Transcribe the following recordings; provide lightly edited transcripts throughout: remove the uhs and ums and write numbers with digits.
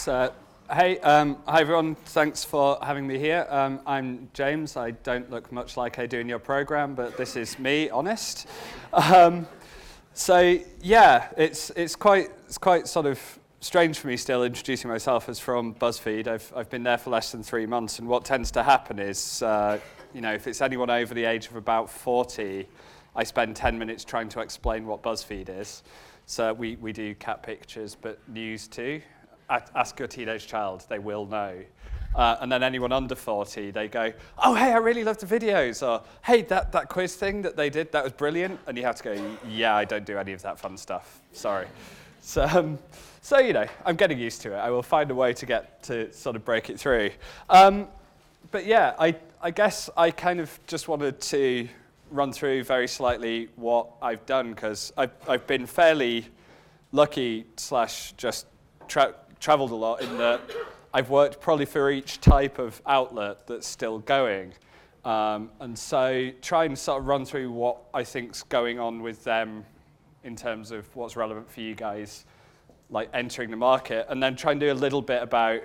Hi everyone, thanks for having me here. I'm James. I don't look much like I do in your program, but this is me, honest. It's quite sort of strange for me still introducing myself as from Buzzfeed. I've been there for less than 3 months, and what tends to happen is, if it's anyone over the age of about 40, I spend 10 minutes trying to explain what Buzzfeed is. So we do cat pictures, but news too. Ask your teenage child, they will know. And then anyone under 40, they go, oh, hey, I really love the videos. Or, hey, that quiz thing that they did, that was brilliant. And you have to go, yeah, I don't do any of that fun stuff. Sorry. So I'm getting used to it. I will find a way to sort of break it through. But yeah, I guess I kind of just wanted to run through very slightly what I've done, because I've been fairly lucky / just traveled a lot in that I've worked probably for each type of outlet that's still going. And so try and sort of run through what I think's going on with them in terms of what's relevant for you guys, like entering the market, and then try and do a little bit about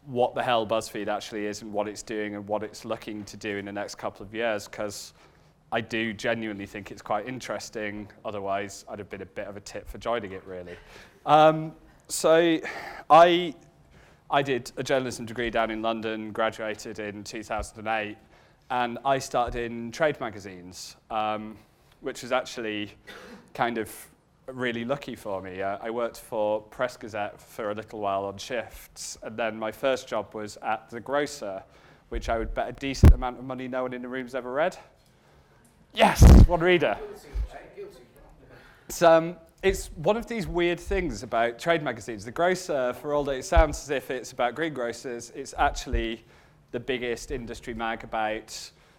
what the hell BuzzFeed actually is and what it's doing and what it's looking to do in the next couple of years, because I do genuinely think it's quite interesting. Otherwise, I'd have been a bit of a tit for joining it, really. So I did a journalism degree down in London, graduated in 2008, and I started in trade magazines, which was actually kind of really lucky for me. I worked for Press Gazette for a little while on shifts, and then my first job was at The Grocer, which I would bet a decent amount of money no one in the room's ever read. Yes, one reader. It's one of these weird things about trade magazines. The Grocer, for all that it sounds as if it's about greengrocers, it's actually the biggest industry mag about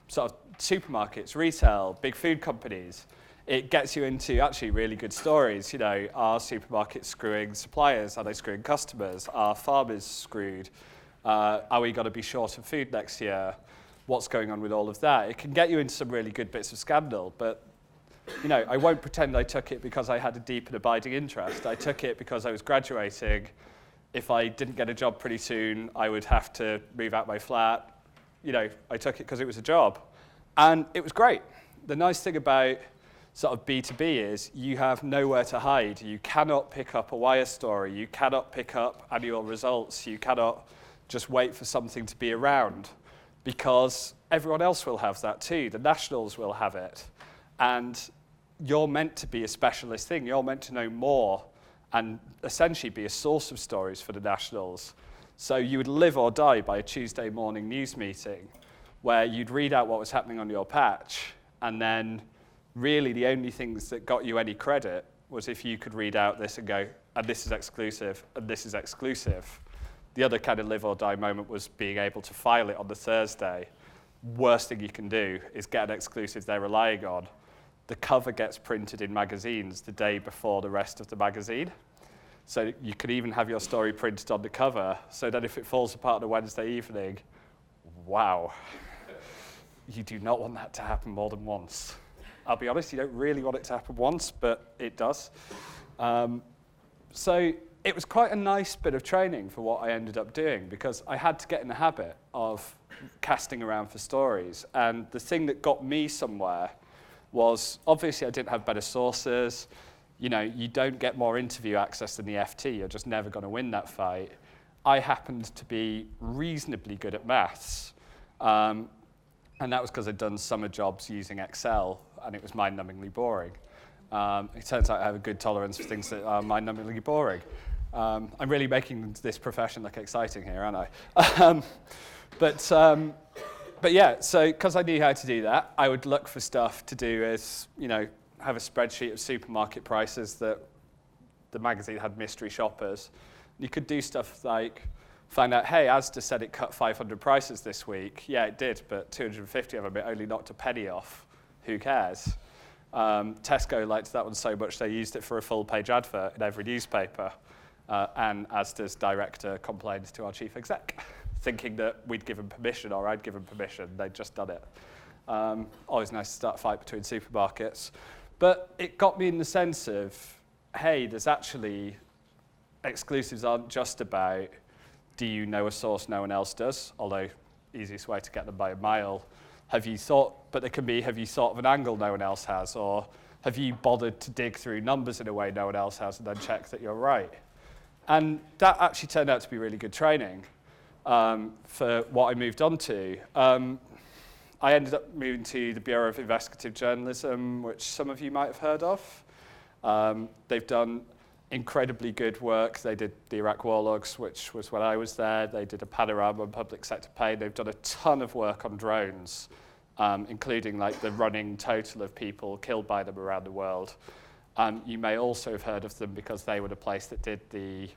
sort of supermarkets, retail, big food companies. It gets you into actually really good stories. You know, are supermarkets screwing suppliers? Are they screwing customers? Are farmers screwed? Are we going to be short of food next year? What's going on with all of that? It can get you into some really good bits of scandal, but I won't pretend I took it because I had a deep and abiding interest. I took it because I was graduating. If I didn't get a job pretty soon, I would have to move out my flat. I took it because it was a job. And it was great. The nice thing about sort of B2B is you have nowhere to hide. You cannot pick up a wire story. You cannot pick up annual results. You cannot just wait for something to be around, because everyone else will have that too. The nationals will have it. And you're meant to be a specialist thing. You're meant to know more and essentially be a source of stories for the nationals. So you would live or die by a Tuesday morning news meeting where you'd read out what was happening on your patch, and then really the only things that got you any credit was if you could read out this and go, and this is exclusive, and this is exclusive. The other kind of live or die moment was being able to file it on the Thursday. Worst thing you can do is get an exclusive they're relying on. The cover gets printed in magazines the day before the rest of the magazine. So you could even have your story printed on the cover, so that if it falls apart on a Wednesday evening, wow. You do not want that to happen more than once. I'll be honest, you don't really want it to happen once, but it does. So it was quite a nice bit of training for what I ended up doing, because I had to get in the habit of casting around for stories. And the thing that got me somewhere was, obviously I didn't have better sources. You don't get more interview access than the FT. You're just never going to win that fight. I happened to be reasonably good at maths. And that was because I'd done summer jobs using Excel, and it was mind-numbingly boring. It turns out I have a good tolerance for things that are mind-numbingly boring. I'm really making this profession look exciting here, aren't I? But yeah, so because I knew how to do that, I would look for stuff to do as, have a spreadsheet of supermarket prices that the magazine had mystery shoppers. You could do stuff like find out, hey, Asda said it cut 500 prices this week. Yeah, it did, but 250 of them, it only knocked a penny off. Who cares? Tesco liked that one so much they used it for a full-page advert in every newspaper. And Asda's director complained to our chief exec, thinking that we'd given permission or I'd given permission. They'd just done it. Always nice to start a fight between supermarkets. But it got me in the sense of, hey, there's actually exclusives aren't just about, do you know a source no one else does? Although, easiest way to get them by a mile. But they can be, have you thought of an angle no one else has? Or have you bothered to dig through numbers in a way no one else has and then check that you're right? And that actually turned out to be really good training for what I moved on to. I ended up moving to the Bureau of Investigative Journalism, which some of you might have heard of. They've done incredibly good work. They did the Iraq War Logs, which was when I was there. They did a panorama on public sector pay. They've done a ton of work on drones, including like the running total of people killed by them around the world. You may also have heard of them because they were the place that did the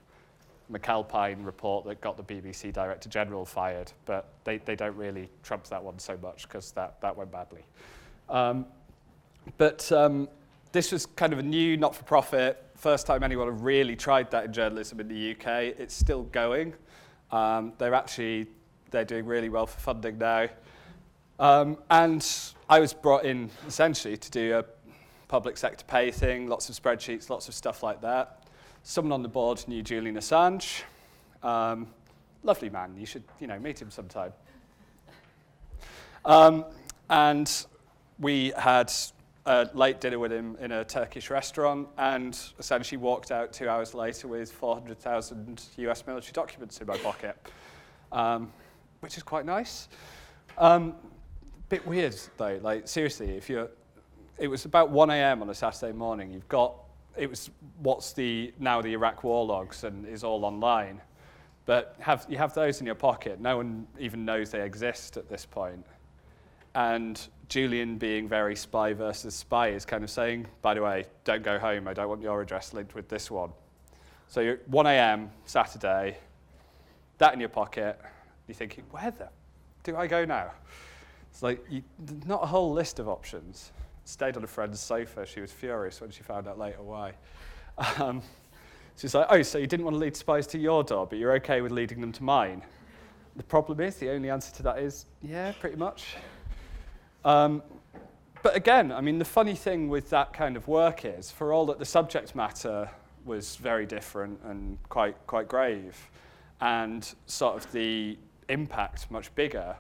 McAlpine report that got the BBC Director General fired, but they don't really trump that one so much because that went badly. This was kind of a new not-for-profit, first time anyone had really tried that in journalism in the UK. It's still going. They're doing really well for funding now. And I was brought in essentially to do a public sector pay thing, lots of spreadsheets, lots of stuff like that. Someone on the board knew Julian Assange. Lovely man, you should meet him sometime. And we had a late dinner with him in a Turkish restaurant and essentially walked out 2 hours later with 400,000 US military documents in my pocket, which is quite nice. Bit weird though, like seriously, it was about 1 a.m. on a Saturday morning, it was what's now the Iraq War Logs and is all online. But you have those in your pocket. No one even knows they exist at this point. And Julian, being very spy versus spy, is kind of saying, by the way, don't go home. I don't want your address linked with this one. So you're 1 a.m. Saturday, that in your pocket. You're thinking, where do I go now? It's like, not a whole list of options. Stayed on a friend's sofa. She was furious when she found out later why. She's like, oh, so you didn't want to lead spies to your door, but you're okay with leading them to mine? The problem is, the only answer to that is, yeah, pretty much. But again, I mean, the funny thing with that kind of work is, for all that the subject matter was very different and quite grave, and sort of the impact much bigger,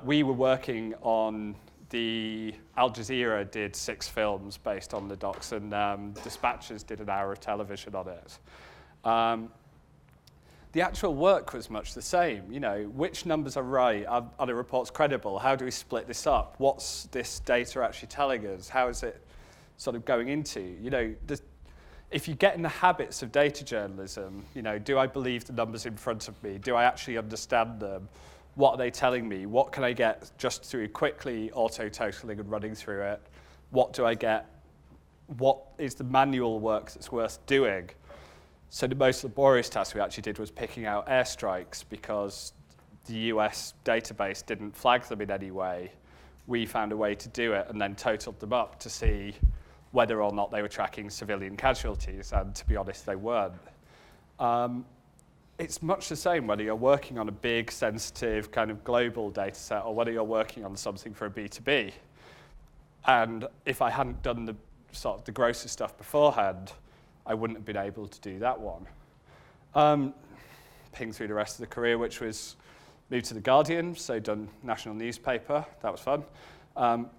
we were working on Al Jazeera did 6 films based on the docs, and Dispatches did an hour of television on it. The actual work was much the same. Which numbers are right? Are the reports credible? How do we split this up? What's this data actually telling us? How is it sort of going into? If you get in the habits of data journalism, do I believe the numbers in front of me? Do I actually understand them? What are they telling me? What can I get just through quickly auto-totaling and running through it? What do I get? What is the manual work that's worth doing? So the most laborious task we actually did was picking out airstrikes because the US database didn't flag them in any way. We found a way to do it and then totaled them up to see whether or not they were tracking civilian casualties, and to be honest, they weren't. It's much the same whether you're working on a big, sensitive, kind of global data set or whether you're working on something for a B2B. And if I hadn't done the sort of the grosser stuff beforehand, I wouldn't have been able to do that one. Ping through the rest of the career, which was moved to The Guardian, so done national newspaper. That was fun.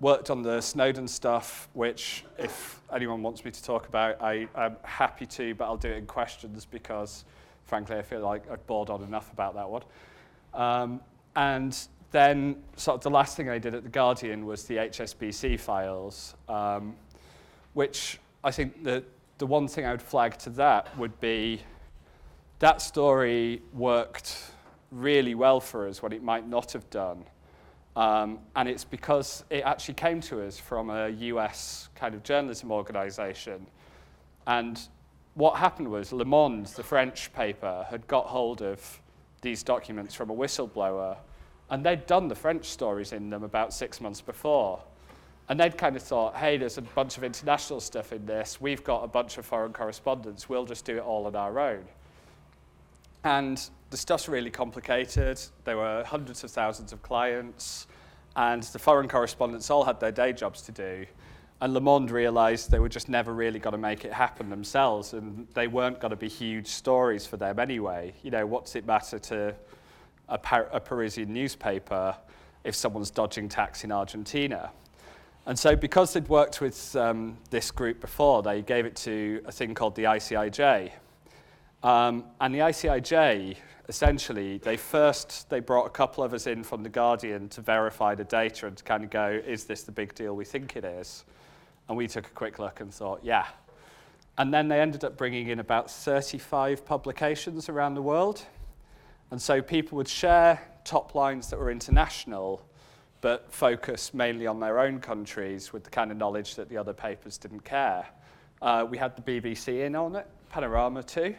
Worked on the Snowden stuff, which if anyone wants me to talk about, I'm happy to, but I'll do it in questions because frankly, I feel like I've bored on enough about that one. And then sort of the last thing I did at The Guardian was the HSBC files, which I think the one thing I would flag to that would be that story worked really well for us when it might not have done. And it's because it actually came to us from a US kind of journalism organization. And what happened was Le Monde, the French paper, had got hold of these documents from a whistleblower, and they'd done the French stories in them about 6 months before. And they'd kind of thought, hey, there's a bunch of international stuff in this. We've got a bunch of foreign correspondents. We'll just do it all on our own. And the stuff's really complicated. There were hundreds of thousands of clients, and the foreign correspondents all had their day jobs to do. And Le Monde realised they were just never really going to make it happen themselves, and they weren't going to be huge stories for them anyway. You know, what's it matter to a Parisian newspaper if someone's dodging tax in Argentina? And so because they'd worked with this group before, they gave it to a thing called the ICIJ. And the ICIJ, essentially, they brought a couple of us in from The Guardian to verify the data and to kind of go, is this the big deal we think it is? And we took a quick look and thought, yeah. And then they ended up bringing in about 35 publications around the world. And so people would share top lines that were international, but focus mainly on their own countries with the kind of knowledge that the other papers didn't care. We had the BBC in on it, Panorama too.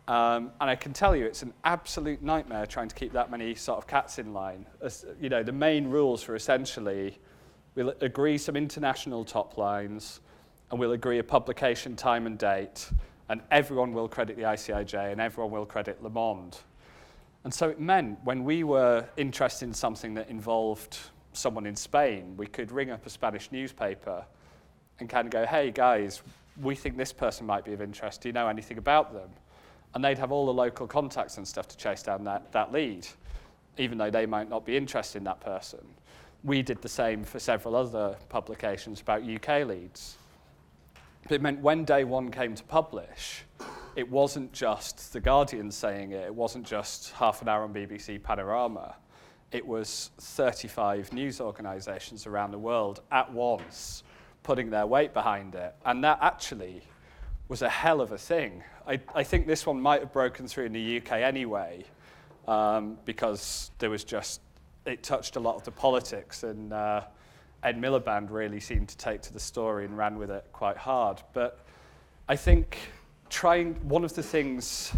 And I can tell you, it's an absolute nightmare trying to keep that many sort of cats in line. You know, the main rules were essentially, we'll agree some international top lines, and we'll agree a publication time and date, and everyone will credit the ICIJ, and everyone will credit Le Monde. And so it meant when we were interested in something that involved someone in Spain, we could ring up a Spanish newspaper and kind of go, hey guys, we think this person might be of interest. Do you know anything about them? And they'd have all the local contacts and stuff to chase down that lead, even though they might not be interested in that person. We did the same for several other publications about UK leads. But it meant when day one came to publish, it wasn't just The Guardian saying it wasn't just half an hour on BBC Panorama. It was 35 news organisations around the world at once putting their weight behind it. And that actually was a hell of a thing. I think this one might have broken through in the UK anyway, because there was just, it touched a lot of the politics, and Ed Miliband really seemed to take to the story and ran with it quite hard. But I think one of the things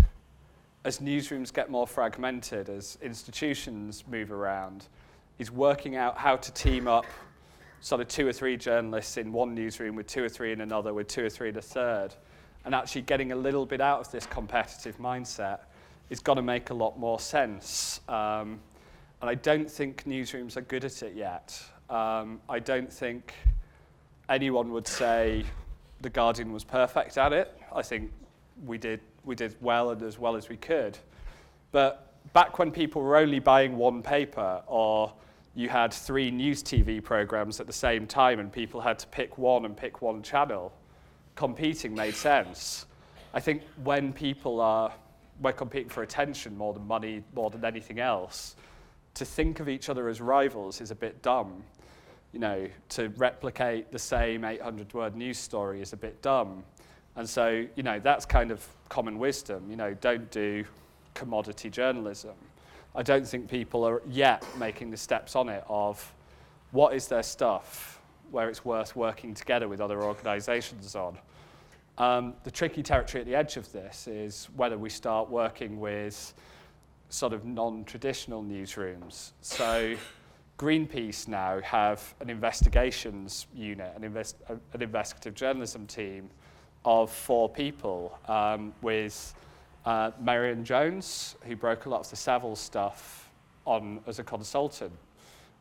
as newsrooms get more fragmented, as institutions move around, is working out how to team up sort of 2 or 3 journalists in one newsroom with 2 or 3 in another, with 2 or 3 in a third, and actually getting a little bit out of this competitive mindset is going to make a lot more sense. And I don't think newsrooms are good at it yet. I don't think anyone would say The Guardian was perfect at it. I think we did well, and as well as we could. But back when people were only buying one paper, or you had 3 news TV programs at the same time and people had to pick one channel, competing made sense. I think when we're competing for attention more than money, more than anything else, to think of each other as rivals is a bit dumb. You know, to replicate the same 800-word news story is a bit dumb. And so, you know, that's kind of common wisdom. You know, don't do commodity journalism. I don't think people are yet making the steps on it of what is their stuff where it's worth working together with other organisations on. The tricky territory at the edge of this is whether we start working with sort of non-traditional newsrooms. So Greenpeace now have an investigations unit, an investigative journalism team of 4 people, with Marion Jones, who broke a lot of the Savile stuff on as a consultant.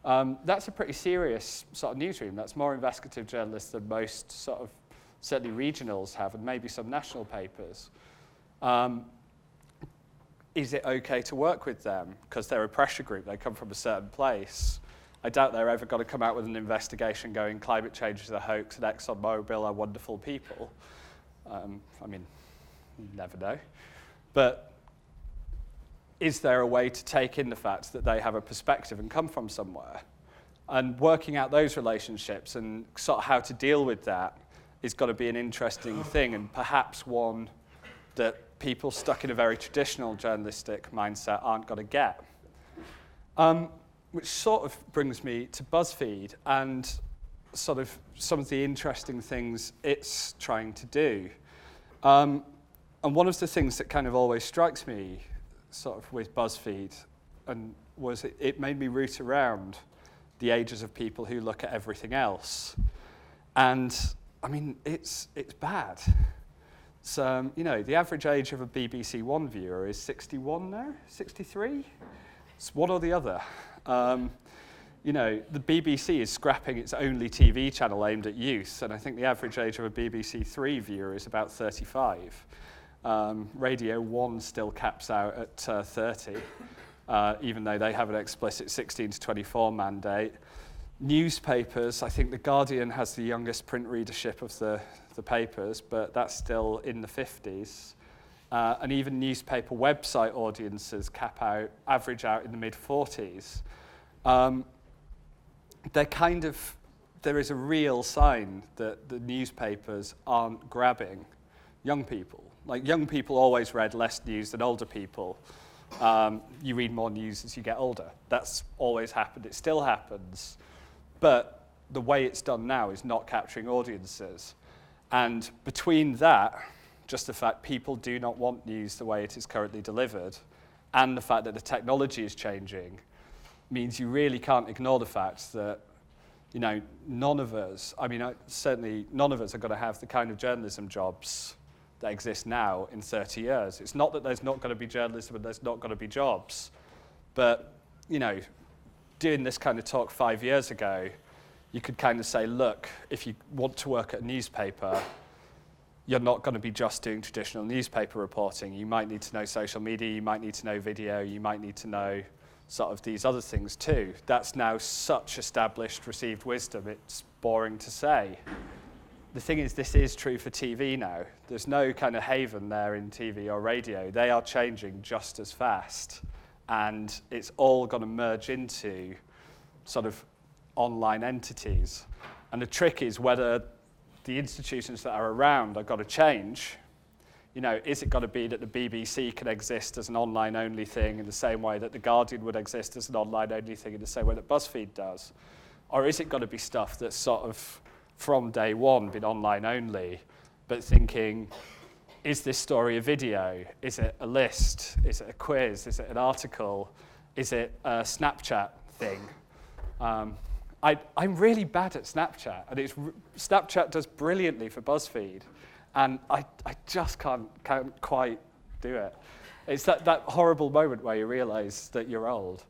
That's a pretty serious sort of newsroom. That's more investigative journalists than most sort of certainly regionals have, and maybe some national papers. Is it okay to work with them? Because they're a pressure group, they come from a certain place. I doubt they're ever going to come out with an investigation going, climate change is a hoax and ExxonMobil are wonderful people. I mean, you never know. But is there a way to take in the fact that they have a perspective and come from somewhere? And working out those relationships and sort of how to deal with that is going to be an interesting thing, and perhaps one that people stuck in a very traditional journalistic mindset aren't going to get. Which sort of brings me to Buzzfeed and sort of some of the interesting things it's trying to do. And one of the things that kind of always strikes me sort of with Buzzfeed was it made me root around the ages of people who look at everything else. And I mean, it's bad. So, you know, the average age of a BBC One viewer is 61 now, 63? It's one or the other. You You know, the BBC is scrapping its only TV channel aimed at youth, and I think the average age of a BBC Three viewer is about 35. Radio 1 still caps out at 30, even though they have an explicit 16 to 24 mandate. Newspapers, I think The Guardian has the youngest print readership of the papers, but that's still in the 50s. And even newspaper website audiences average out in the mid-40s. There is a real sign that the newspapers aren't grabbing young people. Like, young people always read less news than older people. You read more news as you get older. That's always happened. It still happens. But the way it's done now is not capturing audiences. And between that, just the fact people do not want news the way it is currently delivered, and the fact that the technology is changing, means you really can't ignore the fact that, you know, none of us are going to have the kind of journalism jobs that exist now in 30 years. It's not that there's not going to be journalism and there's not going to be jobs, but, you know, doing this kind of talk 5 years ago, you could kind of say, look, if you want to work at a newspaper, you're not going to be just doing traditional newspaper reporting. You might need to know social media, you might need to know video, you might need to know sort of these other things too. That's now such established received wisdom, it's boring to say. The thing is, this is true for TV now. There's no kind of haven there in TV or radio. They are changing just as fast. And it's all going to merge into sort of online entities. And the trick is whether the institutions that are around are going to change. You know, is it going to be that the BBC can exist as an online-only thing in the same way that The Guardian would exist as an online-only thing in the same way that Buzzfeed does? Or is it going to be stuff that's sort of, from day one, been online-only, but thinking, is this story a video? Is it a list? Is it a quiz? Is it an article? Is it a Snapchat thing? I'm really bad at Snapchat, and Snapchat does brilliantly for Buzzfeed, and I just can't quite do it. It's that horrible moment where you realise that you're old.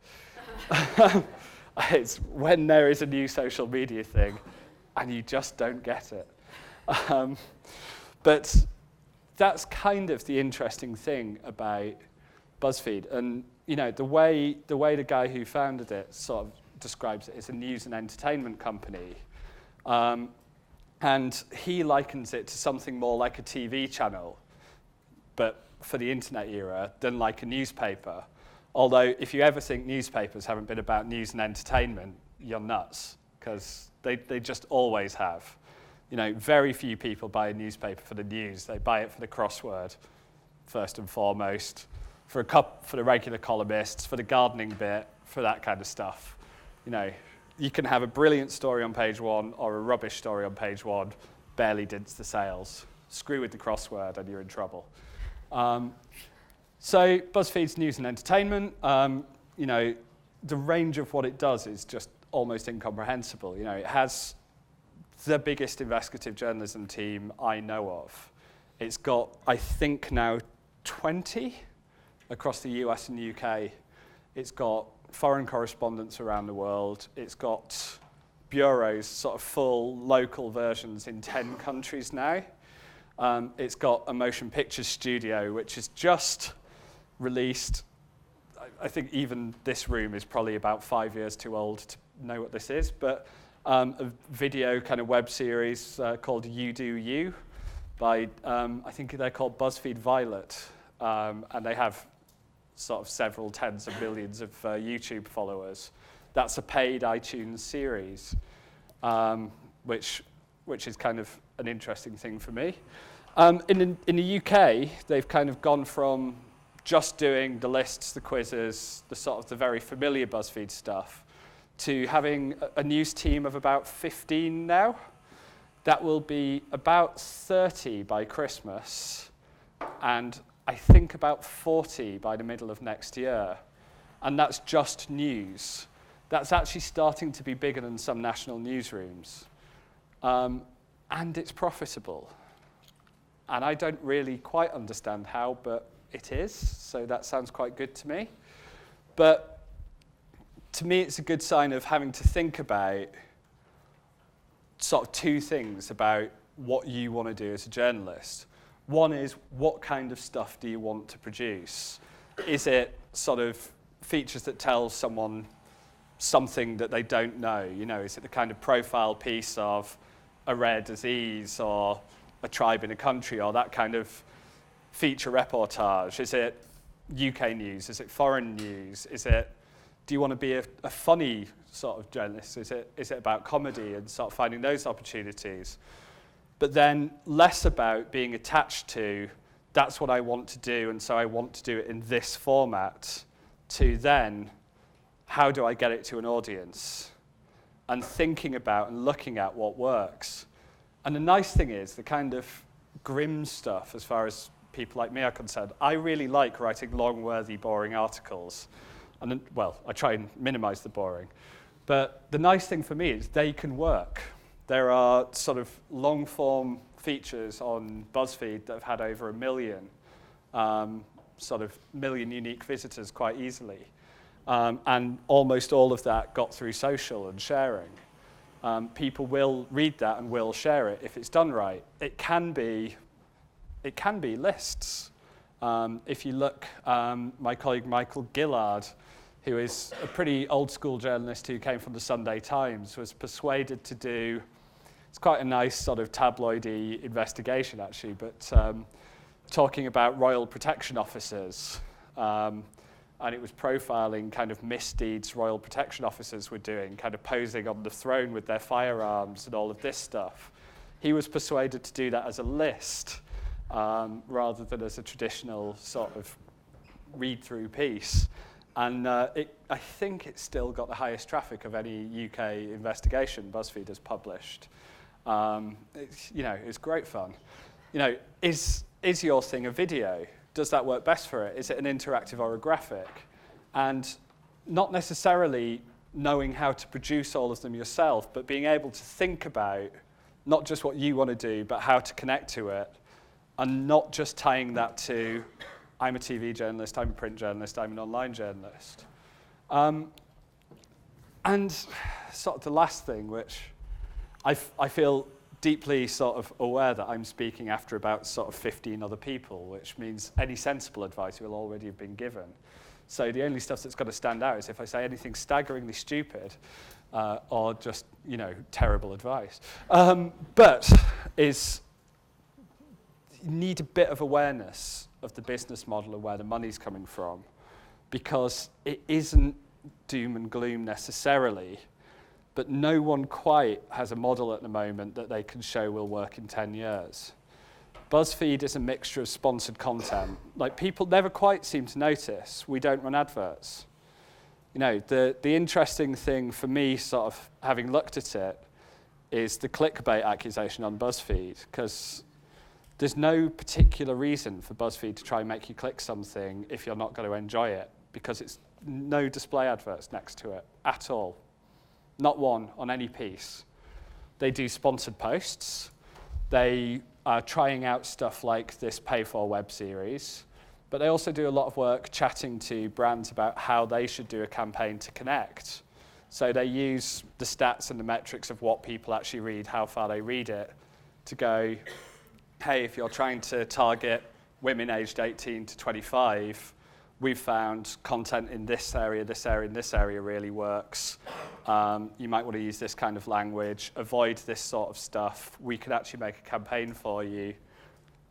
It's when there is a new social media thing, and you just don't get it. But that's kind of the interesting thing about BuzzFeed, and you know the way the guy who founded it sort of describes it as a news and entertainment company, and he likens it to something more like a TV channel, but for the internet era, than like a newspaper. Although if you ever think newspapers haven't been about news and entertainment, you're nuts, because they just always have. You know, very few people buy a newspaper for the news. They buy it for the crossword, first and foremost, for the regular columnists, for the gardening bit, for that kind of stuff. You know, you can have a brilliant story on page one or a rubbish story on page one, barely dents the sales. Screw with the crossword and you're in trouble. So BuzzFeed's news and entertainment, you know, the range of what it does is just almost incomprehensible. You know, it has the biggest investigative journalism team I know of. It's got, I think now, 20 across the US and UK. It's got foreign correspondents around the world. It's got bureaus, sort of full local versions in 10 countries now. It's got a motion picture studio, which is just released. I think even this room is probably about 5 years too old to know what this is, but a video kind of web series called You Do You by, I think they're called Buzzfeed Violet, and they have sort of several tens of millions of YouTube followers. That's a paid iTunes series, which is kind of an interesting thing for me. In the UK, they've kind of gone from just doing the lists, the quizzes, the sort of the very familiar BuzzFeed stuff, to having a news team of about 15 now. That will be about 30 by Christmas, and I think about 40 by the middle of next year. And that's just news. That's actually starting to be bigger than some national newsrooms. And it's profitable. And I don't really quite understand how, but it is, so that sounds quite good to me. But to me, it's a good sign of having to think about sort of two things about what you want to do as a journalist. One is, what kind of stuff do you want to produce? Is it sort of features that tell someone something that they don't know? You know, is it the kind of profile piece of a rare disease or a tribe in a country, or that kind of feature reportage? Is it UK news? Is it foreign news? Do you want to be a funny sort of journalist? Is it about comedy and sort of finding those opportunities? But then less about being attached to, that's what I want to do, and so I want to do it in this format, to then, how do I get it to an audience? And thinking about and looking at what works. And the nice thing is, the kind of grim stuff, as far as people like me are concerned, I really like writing long, worthy, boring articles. And then, well, I try and minimize the boring. But the nice thing for me is they can work. There are sort of long-form features on Buzzfeed that have had over 1 million, sort of million unique visitors quite easily. And almost all of that got through social and sharing. People will read that and will share it if it's done right. It can be lists. If you look, my colleague Michael Gillard, who is a pretty old school journalist who came from the Sunday Times, was persuaded to do, it's quite a nice sort of tabloidy investigation actually, but talking about royal protection officers. And it was profiling kind of misdeeds royal protection officers were doing, kind of posing on the throne with their firearms and all of this stuff. He was persuaded to do that as a list rather than as a traditional sort of read-through piece. And I think it's still got the highest traffic of any UK investigation BuzzFeed has published. It's great fun. Is your thing a video? Does that work best for it? Is it an interactive or a graphic? And not necessarily knowing how to produce all of them yourself, but being able to think about not just what you want to do, but how to connect to it, and not just tying that to, I'm a TV journalist, I'm a print journalist, I'm an online journalist. And sort of the last thing, which I feel deeply sort of aware that I'm speaking after about sort of 15 other people, which means any sensible advice will already have been given. So the only stuff that's got to stand out is if I say anything staggeringly stupid or just, terrible advice. But you need a bit of awareness of the business model and where the money's coming from, because it isn't doom and gloom necessarily. But no one quite has a model at the moment that they can show will work in 10 years. BuzzFeed is a mixture of sponsored content. Like, people never quite seem to notice we don't run adverts. The interesting thing for me, sort of having looked at it, is the clickbait accusation on BuzzFeed, because there's no particular reason for BuzzFeed to try and make you click something if you're not going to enjoy it, because it's no display adverts next to it at all. Not one on any piece. They do sponsored posts. They are trying out stuff like this pay-for web series, but they also do a lot of work chatting to brands about how they should do a campaign to connect. So they use the stats and the metrics of what people actually read, how far they read it, to go, hey, if you're trying to target women aged 18 to 25, we've found content in this area, and this area really works. You might want to use this kind of language, avoid this sort of stuff. We could actually make a campaign for you.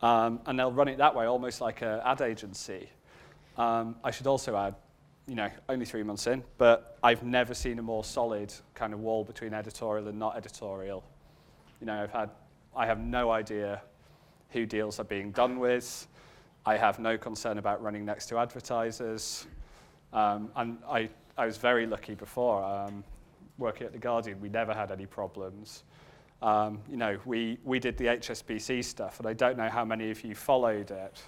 And they'll run it that way, almost like an ad agency. I should also add, only 3 months in, but I've never seen a more solid kind of wall between editorial and not editorial. I have no idea who deals are being done with. I have no concern about running next to advertisers. And I was very lucky before. Working at The Guardian, we never had any problems. We did the HSBC stuff, and I don't know how many of you followed it,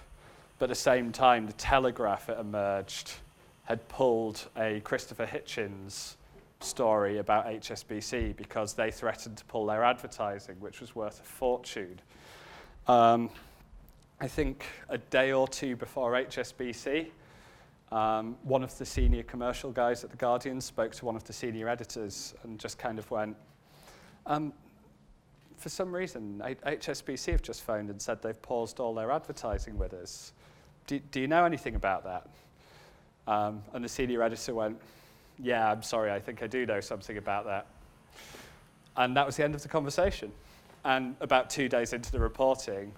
but at the same time, The Telegraph, it emerged, had pulled a Christopher Hitchens story about HSBC because they threatened to pull their advertising, which was worth a fortune. I think a day or two before HSBC, One of the senior commercial guys at The Guardian spoke to one of the senior editors and just kind of went, for some reason, HSBC have just phoned and said they've paused all their advertising with us. Do you know anything about that? And the senior editor went, yeah, I'm sorry, I think I do know something about that. And that was the end of the conversation. And about 2 days into the reporting,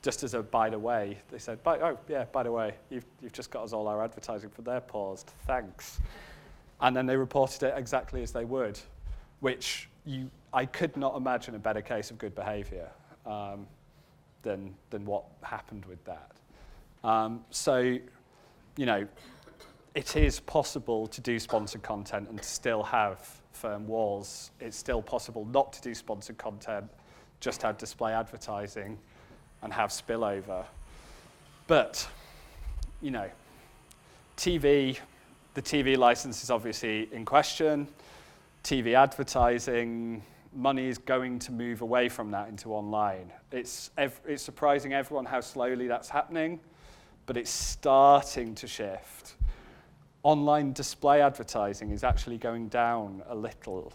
just as a by the way, they said, by the way, you've just got us all our advertising for their paused, thanks. And then they reported it exactly as they would, which I could not imagine a better case of good behavior than what happened with that. So, it is possible to do sponsored content and to still have firm walls. It's still possible not to do sponsored content, just have display advertising and have spillover. But, the TV license is obviously in question. TV advertising, money is going to move away from that into online. It's surprising everyone how slowly that's happening, but it's starting to shift. Online display advertising is actually going down a little.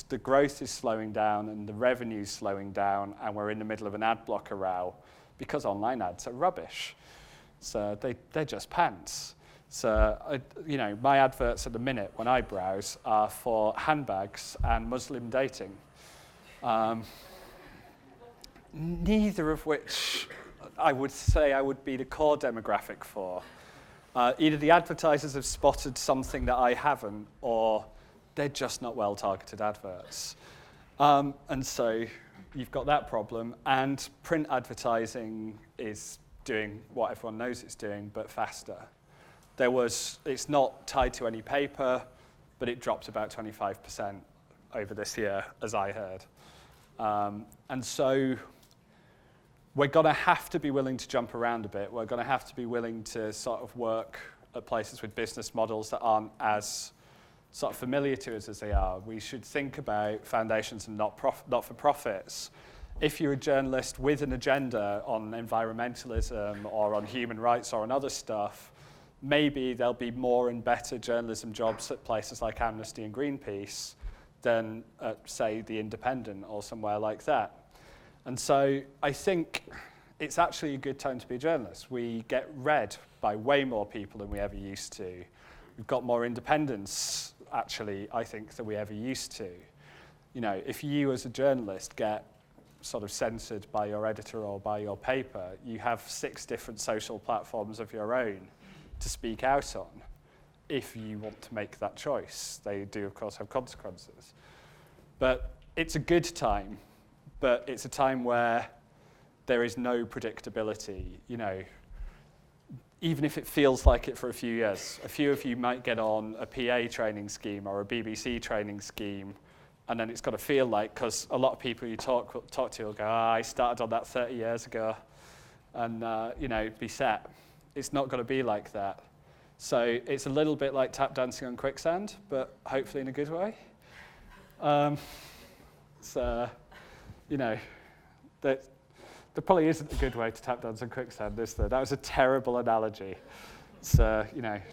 The growth is slowing down and the revenue is slowing down, and we're in the middle of an ad blocker row because online ads are rubbish. So they're just pants. So, my adverts at the minute when I browse are for handbags and Muslim dating. Neither of which I would say I would be the core demographic for. Either the advertisers have spotted something that I haven't, or they're just not well-targeted adverts. And so you've got that problem, and print advertising is doing what everyone knows it's doing, but faster. It's not tied to any paper, but it dropped about 25% over this year, as I heard. And so we're going to have to be willing to jump around a bit. We're going to have to be willing to sort of work at places with business models that aren't as sort of familiar to us as they are. We should think about foundations and not-for-profits. If you're a journalist with an agenda on environmentalism or on human rights or on other stuff, maybe there'll be more and better journalism jobs at places like Amnesty and Greenpeace than at, say, The Independent or somewhere like that. And so I think it's actually a good time to be a journalist. We get read by way more people than we ever used to. We've got more independence, actually, I think, than we ever used to. If you as a journalist get sort of censored by your editor or by your paper, you have 6 different social platforms of your own to speak out on if you want to make that choice. They do, of course, have consequences. But it's a good time. But it's a time where there is no predictability. Even if it feels like it for a few years, a few of you might get on a PA training scheme or a BBC training scheme, and then it's got to feel like, because a lot of people you talk to will go, I started on that 30 years ago, and be set. It's not going to be like that. So it's a little bit like tap dancing on quicksand, but hopefully in a good way. There probably isn't a good way to tap dance on quicksand, is there? That was a terrible analogy. So,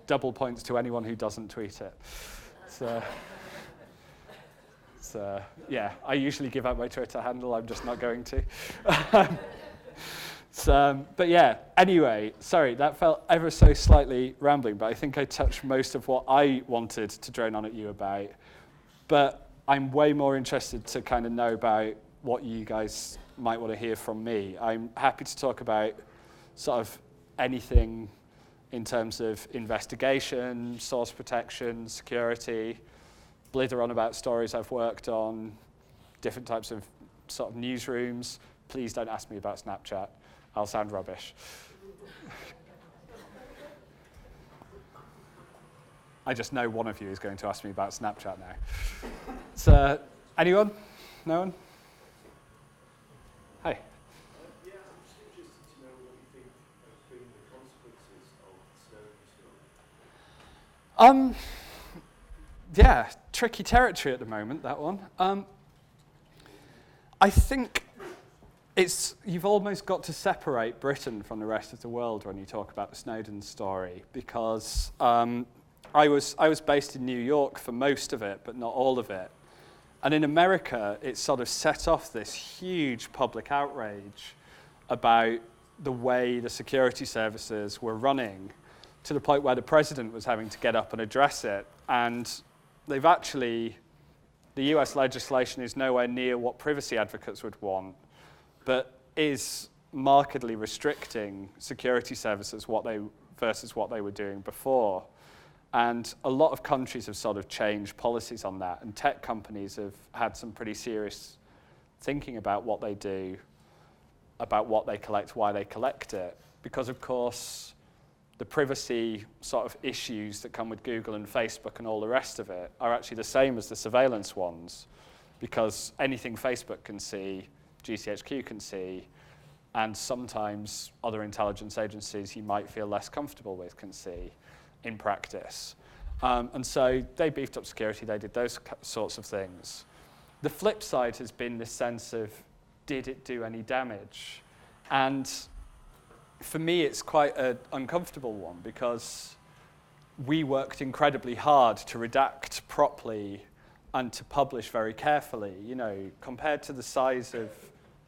double points to anyone who doesn't tweet it. So, yeah, I usually give out my Twitter handle. I'm just not going to. But yeah, anyway, sorry, that felt ever so slightly rambling, but I think I touched most of what I wanted to drone on at you about. But I'm way more interested to kind of know about what you guys might want to hear from me. I'm happy to talk about sort of anything in terms of investigation, source protection, security, blither on about stories I've worked on, different types of sort of newsrooms. Please don't ask me about Snapchat. I'll sound rubbish. I just know one of you is going to ask me about Snapchat now. So, anyone? No one? Hi. Yeah, I'm just interested to know what you think have been the consequences of the Snowden story. Yeah, tricky territory at the moment, that one. I think You've almost got to separate Britain from the rest of the world when you talk about the Snowden story, because I was based in New York for most of it, but not all of it. And in America, it sort of set off this huge public outrage about the way the security services were running, to the point where the president was having to get up and address it. And they've actually, the US legislation is nowhere near what privacy advocates would want, but is markedly restricting security services versus what they were doing before. And a lot of countries have sort of changed policies on that, and tech companies have had some pretty serious thinking about what they do, about what they collect, why they collect it. Because, of course, the privacy sort of issues that come with Google and Facebook and all the rest of it are actually the same as the surveillance ones, because anything Facebook can see, GCHQ can see, and sometimes other intelligence agencies you might feel less comfortable with can see in practice. And so they beefed up security, they did those sorts of things. The flip side has been this sense of, did it do any damage? And for me, it's quite an uncomfortable one, because we worked incredibly hard to redact properly and to publish very carefully. You know, compared to the size of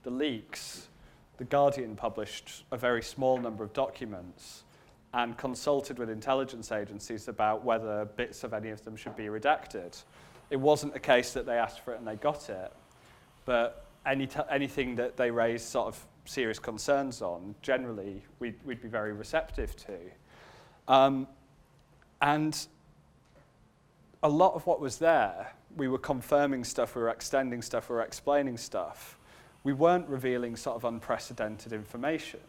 the leaks, The Guardian published a very small number of documents and consulted with intelligence agencies about whether bits of any of them should be redacted. It wasn't a case that they asked for it and they got it, but anything that they raised sort of serious concerns on, generally, we'd be very receptive to. And a lot of what was there, we were confirming stuff, we were extending stuff, we were explaining stuff. We weren't revealing sort of unprecedented information.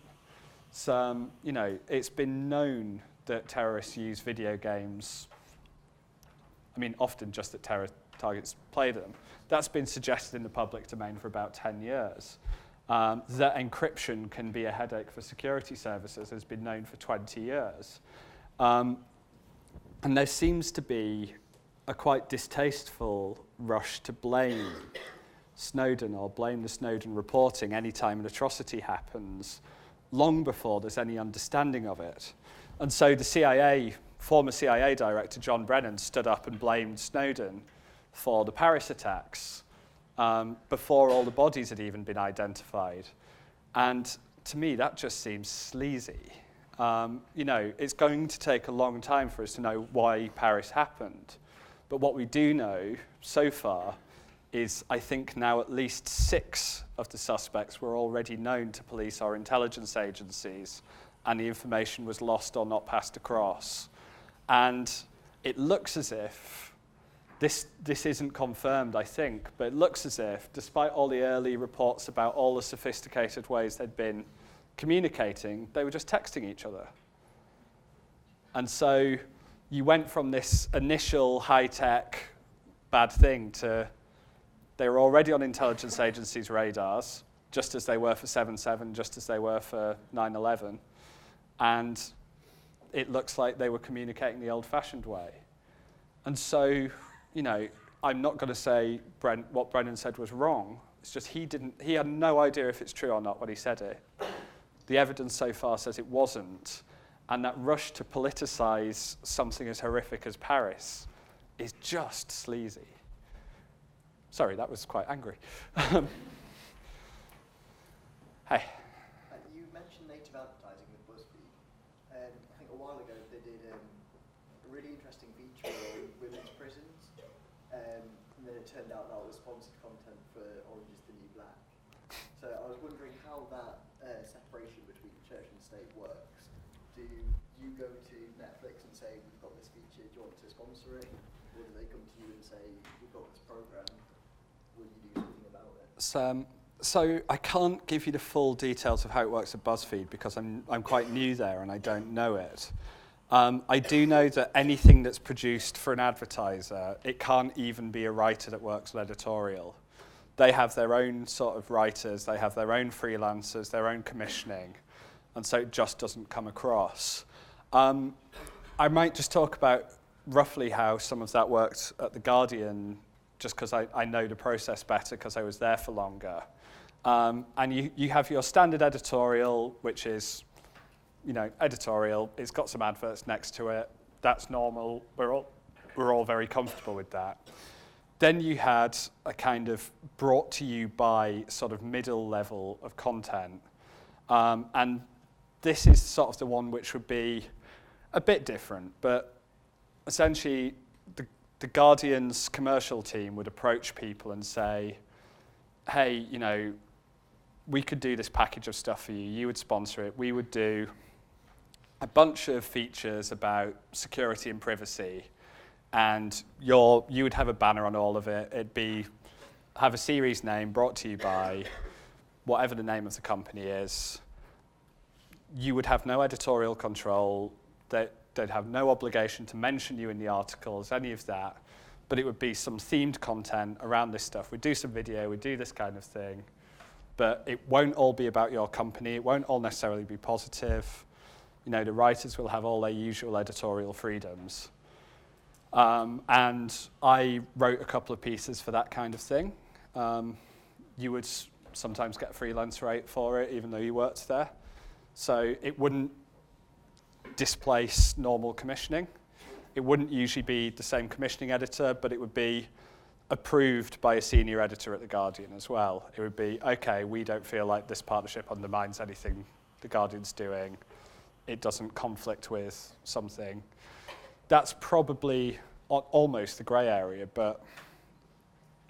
So, you know, it's been known that terrorists use video games. I mean, often just that terror targets play them. That's been suggested in the public domain for about 10 years. That encryption can be a headache for security services has been known for 20 years. And there seems to be a quite distasteful rush to blame Snowden or blame the Snowden reporting anytime an atrocity happens, long before there's any understanding of it. And so the CIA, former CIA director John Brennan, stood up and blamed Snowden for the Paris attacks before all the bodies had even been identified. And to me, that just seems sleazy. You know, it's going to take a long time for us to know why Paris happened. But what we do know so far is, I think now at least 6 of the suspects were already known to police or intelligence agencies, and the information was lost or not passed across. And it looks as if, this isn't confirmed, I think, but it looks as if, despite all the early reports about all the sophisticated ways they'd been communicating, they were just texting each other. And so you went from this initial high-tech bad thing to they were already on intelligence agencies' radars, just as they were for 7/7, just as they were for 9/11. And it looks like they were communicating the old-fashioned way. And so, you know, I'm not going to say what Brennan said was wrong. It's just he had no idea if it's true or not when he said it. The evidence so far says it wasn't. And that rush to politicize something as horrific as Paris is just sleazy. Sorry, that was quite angry. Hey. You mentioned native advertising with Buzzfeed. I think a while ago they did a really interesting feature on women's prisons. And then it turned out that was sponsored content for Orange is the New Black. So I was wondering how that separation between church and state works. Do you go to Netflix and say, we've got this feature, do you want to sponsor it? Or do they come to you and say, we've got this program, will you do something about it? So I can't give you the full details of how it works at Buzzfeed because I'm quite new there and I don't know it. I do know that anything that's produced for an advertiser, it can't even be a writer that works with editorial. They have their own sort of writers, they have their own freelancers, their own commissioning, and so it just doesn't come across. I might just talk about roughly how some of that worked at The Guardian, just because I know the process better because I was there for longer. And you have your standard editorial, which is, editorial. It's got some adverts next to it. That's normal. We're all very comfortable with that. Then you had a kind of brought to you by sort of middle level of content. And this is sort of the one which would be a bit different, but essentially the Guardian's commercial team would approach people and say, hey, we could do this package of stuff for you. You would sponsor it. We would do a bunch of features about security and privacy, and you would have a banner on all of it. It'd have a series name brought to you by whatever the name of the company is. You would have no editorial control. They'd have no obligation to mention you in the articles, any of that. But it would be some themed content around this stuff. We'd do some video, we'd do this kind of thing. But it won't all be about your company. It won't all necessarily be positive. The writers will have all their usual editorial freedoms. And I wrote a couple of pieces for that kind of thing. You would sometimes get a freelance rate for it, even though you worked there. So it wouldn't displace normal commissioning. It wouldn't usually be the same commissioning editor, but it would be approved by a senior editor at The Guardian as well. It would be, okay, we don't feel like this partnership undermines anything The Guardian's doing. It doesn't conflict with something. That's probably almost the grey area, but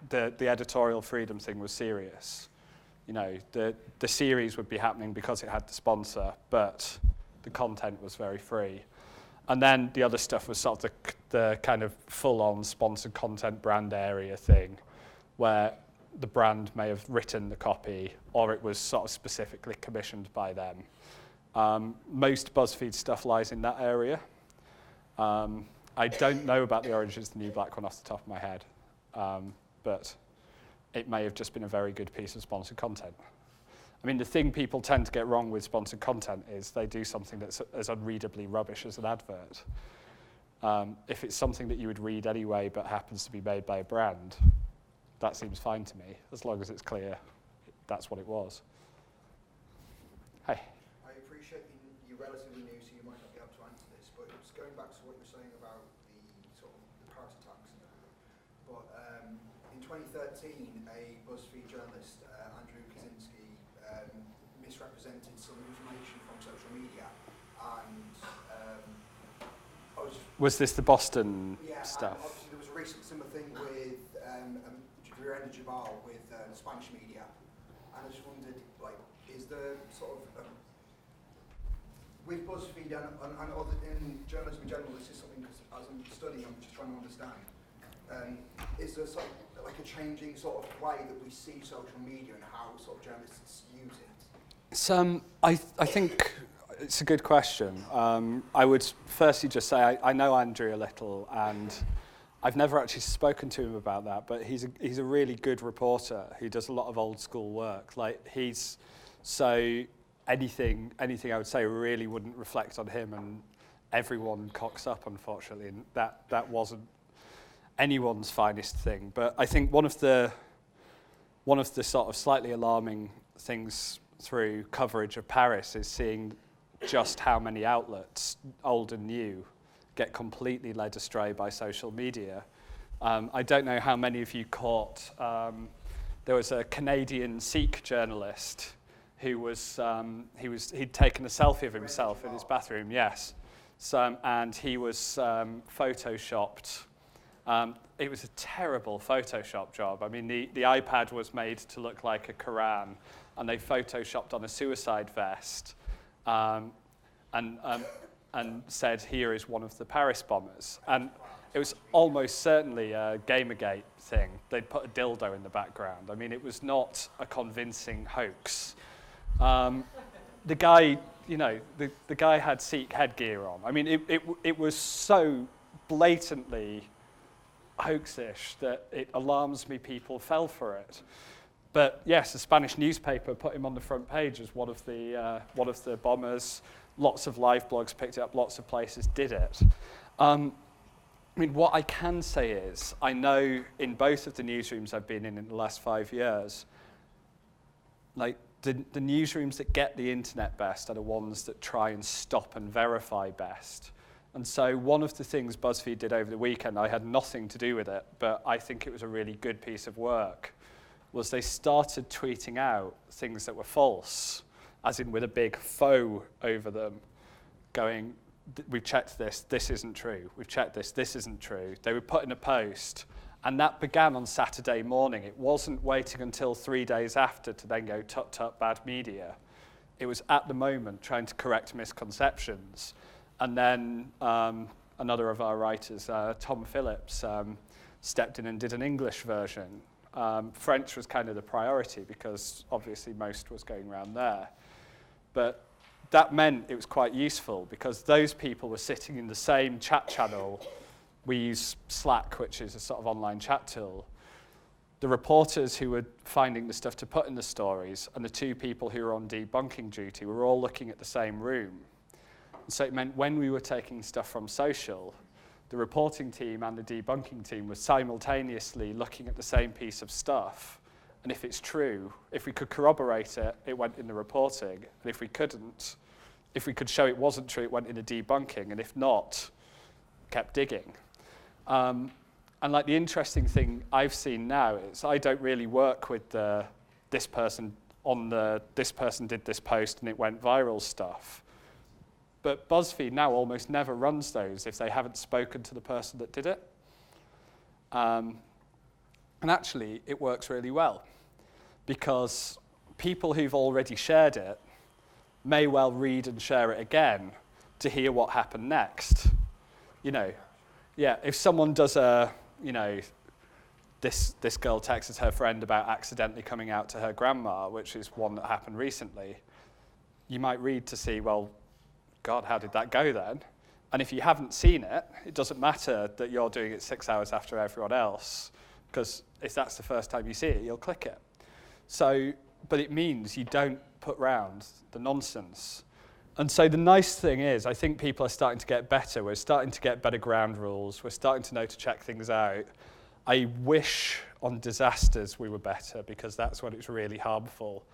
the editorial freedom thing was serious. The series would be happening because it had the sponsor, but the content was very free. And then the other stuff was sort of the kind of full-on sponsored content brand area thing, where the brand may have written the copy, or it was sort of specifically commissioned by them. Most Buzzfeed stuff lies in that area. I don't know about the Orange is the New Black one off the top of my head, but it may have just been a very good piece of sponsored content. I mean, the thing people tend to get wrong with sponsored content is they do something that's as unreadably rubbish as an advert. If it's something that you would read anyway but happens to be made by a brand, that seems fine to me, as long as it's clear that's what it was. Hey. I appreciate you're relatively new, so you might not be able to answer this, but it's going back to what you were saying about the sort of the Paris attacks and everything. But in 2013, a Buzzfeed journalist, Andrew Kaczynski, misrepresented some information from social media, and was this the Boston stuff? Obviously there was a recent similar thing with Virenda Jabal with the Spanish media, and I just wondered, is there sort of with BuzzFeed and other in journalism in general, this is something, because as I'm studying, I'm just trying to understand. Is there sort of like a changing sort of way that we see social media and how sort of journalists use it? I think it's a good question. I would firstly just say I know Andrew a little, and I've never actually spoken to him about that, but he's a really good reporter who does a lot of old school work. So anything I would say really wouldn't reflect on him, and everyone cocks up, unfortunately, and that wasn't anyone's finest thing. But I think one of the sort of slightly alarming things through coverage of Paris is seeing just how many outlets, old and new, get completely led astray by social media. I don't know how many of you caught, there was a Canadian Sikh journalist who he'd taken a selfie of himself in his bathroom, yes. And he was photoshopped. It was a terrible Photoshop job. I mean, the iPad was made to look like a Quran, and they photoshopped on a suicide vest, and said, "Here is one of the Paris bombers." And it was almost certainly a Gamergate thing. They'd put a dildo in the background. I mean, it was not a convincing hoax. The guy, the guy had Sikh headgear on. I mean, it was so blatantly hoaxish that it alarms me people fell for it. But yes, a Spanish newspaper put him on the front page as one of the bombers. Lots of live blogs picked it up, lots of places did it. I mean, what I can say is, I know in both of the newsrooms I've been in the last 5 years, like the newsrooms that get the internet best are the ones that try and stop and verify best. And so one of the things BuzzFeed did over the weekend, I had nothing to do with it, but I think it was a really good piece of work, was they started tweeting out things that were false, as in with a big faux over them, going, we've checked this, this isn't true. We've checked this isn't true. They would put in a post, and that began on Saturday morning. It wasn't waiting until 3 days after to then go, tut, tut, bad media. It was at the moment trying to correct misconceptions. And then another of our writers, Tom Phillips, stepped in and did an English version. French was kind of the priority because obviously most was going around there. But that meant it was quite useful because those people were sitting in the same chat channel. We use Slack, which is a sort of online chat tool. The reporters who were finding the stuff to put in the stories and the two people who were on debunking duty were all looking at the same room. So it meant when we were taking stuff from social, the reporting team and the debunking team were simultaneously looking at the same piece of stuff. And if it's true, if we could corroborate it, it went in the reporting. And if we couldn't, if we could show it wasn't true, it went in the debunking. And if not, kept digging. And like the interesting thing I've seen now is I don't really work with this person did this post and it went viral stuff. But BuzzFeed now almost never runs those if they haven't spoken to the person that did it. And actually, it works really well because people who've already shared it may well read and share it again to hear what happened next. You know, yeah, if someone does this girl texted her friend about accidentally coming out to her grandma, which is one that happened recently, you might read to see, well, God, how did that go then? And if you haven't seen it, it doesn't matter that you're doing it 6 hours after everyone else, because if that's the first time you see it, you'll click it. So, but it means you don't put round the nonsense. And so the nice thing is, I think people are starting to get better. We're starting to get better ground rules. We're starting to know to check things out. I wish on disasters we were better, because that's when it's really harmful.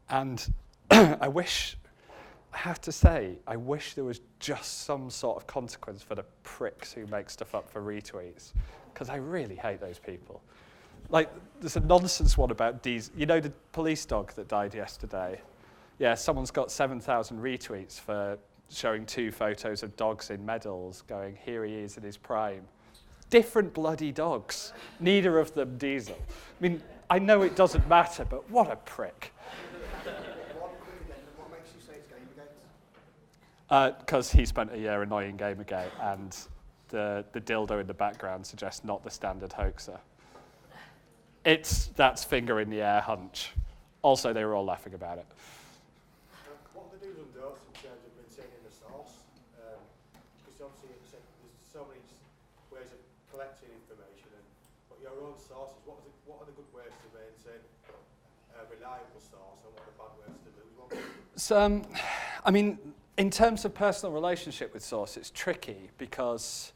And I have to say, I wish there was just some sort of consequence for the pricks who make stuff up for retweets, because I really hate those people. Like, there's a nonsense one about these, you know, the police dog that died yesterday? Yeah, someone's got 7,000 retweets for showing 2 photos of dogs in medals, going, here he is in his prime. Different bloody dogs, neither of them diesel. I mean, I know it doesn't matter, but what a prick. What makes you say it's Gamergate? Because he spent a year annoying Gamergate, and the dildo in the background suggests not the standard hoaxer. That's finger in the air hunch. Also, they were all laughing about it. What are the do's and don'ts in terms of maintaining the source? Because obviously there's so many ways of collecting information, but your own sources, what are the good ways to maintain a reliable source, and what are the bad ways to lose one? So, I mean, in terms of personal relationship with source, it's tricky because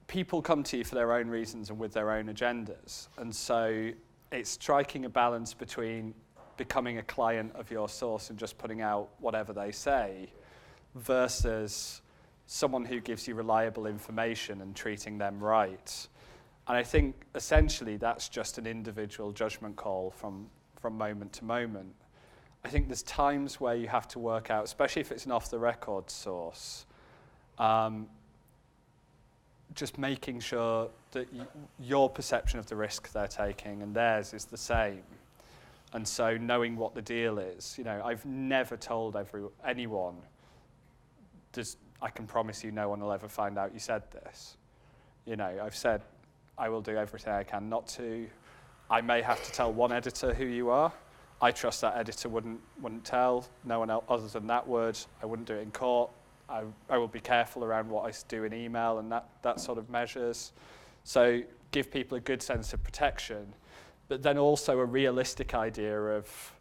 people come to you for their own reasons and with their own agendas. And so it's striking a balance between becoming a client of your source and just putting out whatever they say versus someone who gives you reliable information and treating them right. And I think essentially that's just an individual judgment call from moment to moment. I think there's times where you have to work out, especially if it's an off-the-record source, just making sure that your perception of the risk they're taking and theirs is the same. And so knowing what the deal is. You know, I've never told anyone, I can promise you no one will ever find out you said this. You know, I've said I will do everything I can not to. I may have to tell one editor who you are. I trust that editor wouldn't tell no one else other than that word. I wouldn't do it in court. I will be careful around what I do in email and that sort of measures. So give people a good sense of protection, but then also a realistic idea of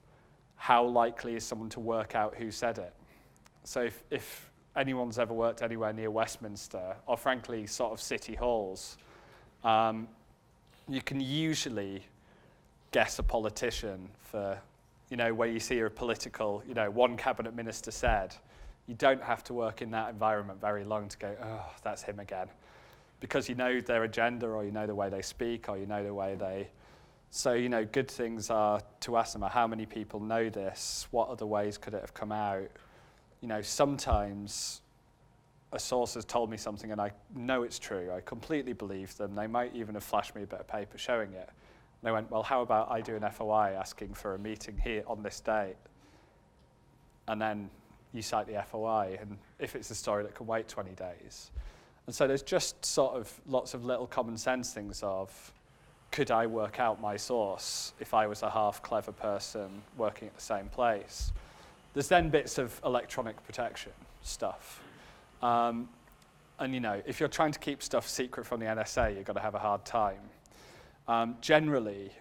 how likely is someone to work out who said it. So if anyone's ever worked anywhere near Westminster, or frankly sort of city halls, you can usually guess a politician for where you see a political, one cabinet minister said, you don't have to work in that environment very long to go, oh, that's him again. Because you know their agenda, or you know the way they speak, or you know the way they... So, good things are to ask them, how many people know this? What other ways could it have come out? Sometimes a source has told me something and I know it's true. I completely believe them. They might even have flashed me a bit of paper showing it. And they went, well, how about I do an FOI asking for a meeting here on this date? And then you cite the FOI, and if it's a story that can wait 20 days. And so there's just sort of lots of little common sense things of, could I work out my source if I was a half clever person working at the same place? There's then bits of electronic protection stuff. And if you're trying to keep stuff secret from the NSA, you're going to have a hard time. Generally,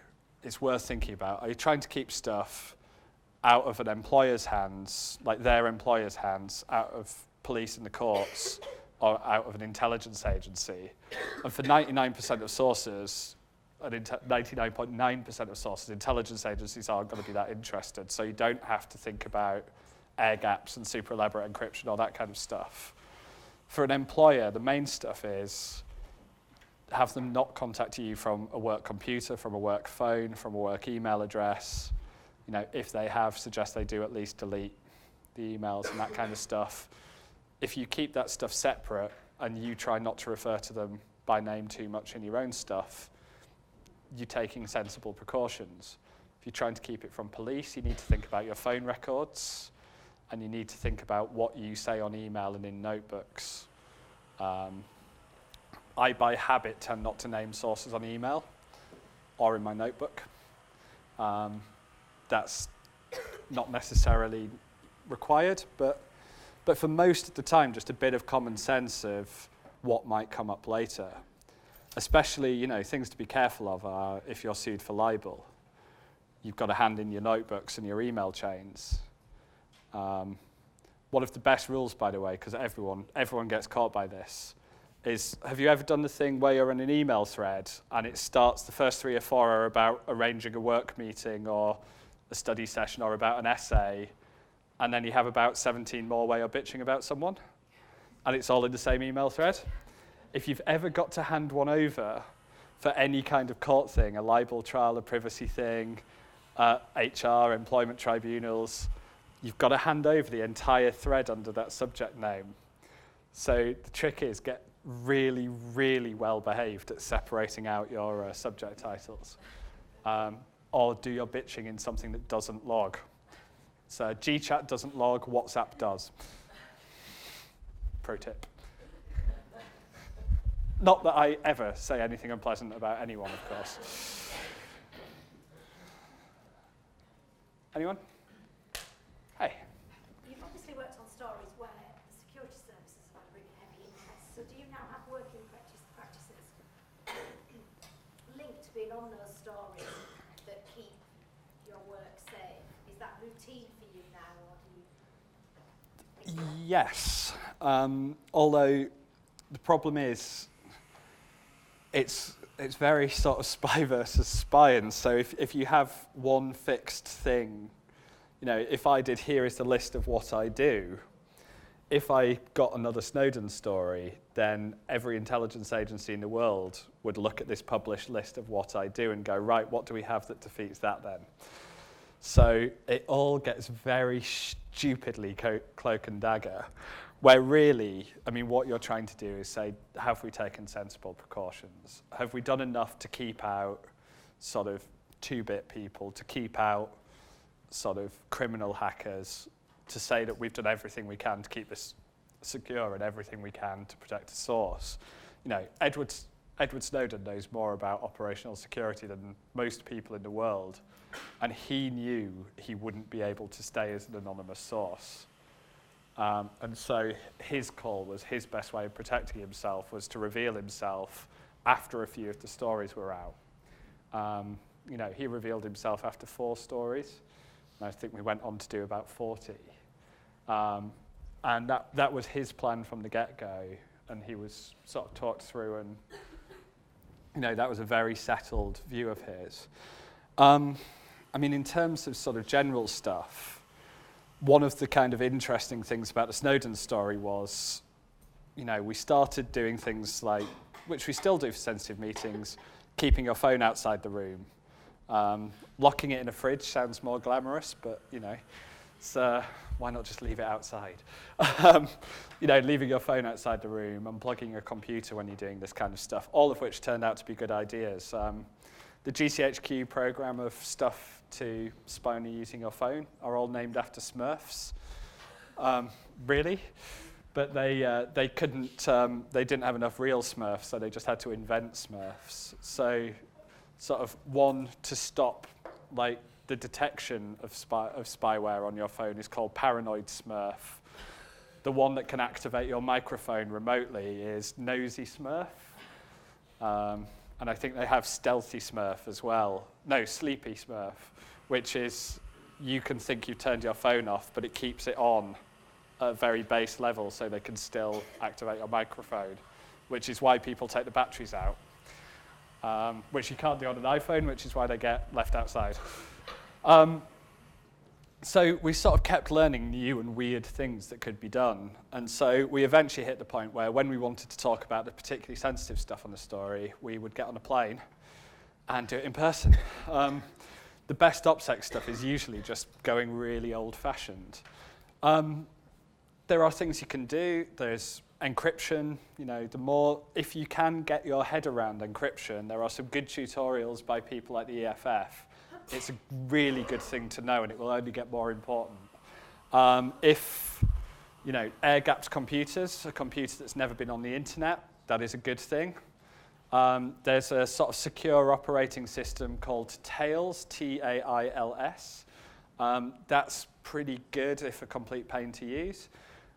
it's worth thinking about, are you trying to keep stuff out of an employer's hands, like their employer's hands, out of police and the courts, or out of an intelligence agency? And for 99% of sources, 99.9% of sources, intelligence agencies aren't going to be that interested. So you don't have to think about air gaps and super elaborate encryption, all that kind of stuff. For an employer, the main stuff is have them not contact you from a work computer, from a work phone, from a work email address. If they have, suggest they do at least delete the emails and that kind of stuff. If you keep that stuff separate and you try not to refer to them by name too much in your own stuff, you're taking sensible precautions. If you're trying to keep it from police, you need to think about your phone records, and you need to think about what you say on email and in notebooks. I, by habit, tend not to name sources on email or in my notebook. That's not necessarily required, but for most of the time, just a bit of common sense of what might come up later. Especially, things to be careful of are if you're sued for libel. You've got to hand in your notebooks and your email chains. One of the best rules, by the way, because everyone gets caught by this, is, have you ever done the thing where you're in an email thread and it starts, the first 3 or 4 are about arranging a work meeting or a study session or about an essay, and then you have about 17 more where you're bitching about someone, and it's all in the same email thread? If you've ever got to hand one over for any kind of court thing, a libel trial, a privacy thing, HR, employment tribunals, you've got to hand over the entire thread under that subject name. So the trick is get really, really well behaved at separating out your subject titles. Or do your bitching in something that doesn't log. So GChat doesn't log, WhatsApp does. Pro tip. Not that I ever say anything unpleasant about anyone, of course. Anyone? Hey. You've obviously worked on stories where the security services have had really heavy interest. So do you now have working practices linked to being on those stories that keep your work safe? Is that routine for you now, or do you? Yes. Although the problem is, it's very sort of spy versus spy, and so if you have one fixed thing, if I did here is the list of what I do, if I got another Snowden story, then every intelligence agency in the world would look at this published list of what I do and go, right, what do we have that defeats that then? So it all gets very stupidly cloak and dagger, where really, what you're trying to do is say, have we taken sensible precautions? Have we done enough to keep out sort of 2-bit people, to keep out sort of criminal hackers, to say that we've done everything we can to keep this secure and everything we can to protect the source? Edward Snowden knows more about operational security than most people in the world, and he knew he wouldn't be able to stay as an anonymous source. And so his call was, his best way of protecting himself was to reveal himself after a few of the stories were out. He revealed himself after 4 stories, and I think we went on to do about 40. And that was his plan from the get-go, and he was sort of talked through, and that was a very settled view of his. I mean, in terms of sort of general stuff, one of the kind of interesting things about the Snowden story was, you know, we started doing things like, which we still do for sensitive meetings, keeping your phone outside the room. Locking it in a fridge sounds more glamorous, but, you know, it's, why not just leave it outside? You know, leaving your phone outside the room, unplugging your computer when you're doing this kind of stuff, all of which turned out to be good ideas. The GCHQ program of stuff to spy on you using your phone are all named after Smurfs. Really? But they couldn't, they didn't have enough real Smurfs, so they just had to invent Smurfs. So sort of one to stop like the detection of spyware on your phone is called Paranoid Smurf. The one that can activate your microphone remotely is Nosy Smurf. And I think they have Stealthy Smurf as well. No, Sleepy Smurf, which is you can think you've turned your phone off, but it keeps it on at a very base level so they can still activate your microphone, which is why people take the batteries out, which you can't do on an iPhone, which is why they get left outside. So we sort of kept learning new and weird things that could be done. And so we eventually hit the point where when we wanted to talk about the particularly sensitive stuff on the story, we would get on a plane and do it in person. The best OPSEC stuff is usually just going really old-fashioned. There are things you can do. There's encryption. You know, the more, if you can get your head around encryption, there are some good tutorials by people like the EFF. It's a really good thing to know, and it will only get more important. If, you know, air-gapped computers, a computer that's never been on the internet, that is a good thing. There's a sort of secure operating system called Tails, Tails. That's pretty good if a complete pain to use.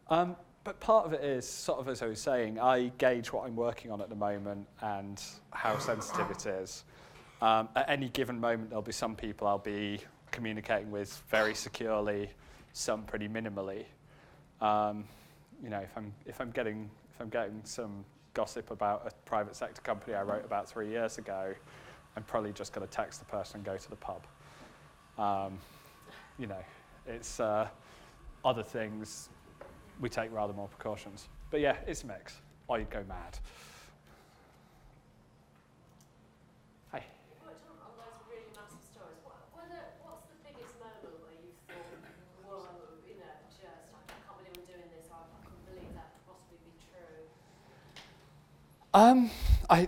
But part of it is, sort of as I was saying, I gauge what I'm working on at the moment and how sensitive it is. At any given moment, there'll be some people I'll be communicating with very securely, some pretty minimally. You know, if I'm getting some gossip about a private sector company I wrote about 3 years ago, I'm probably just going to text the person and go to the pub. You know, it's other things we take rather more precautions. But yeah, it's a mix, or you'd go mad. Hi. You worked on those really massive stories. What's the biggest moment where you thought, whoa, you know, just, I can't believe I'm doing this, I couldn't believe that could possibly be true?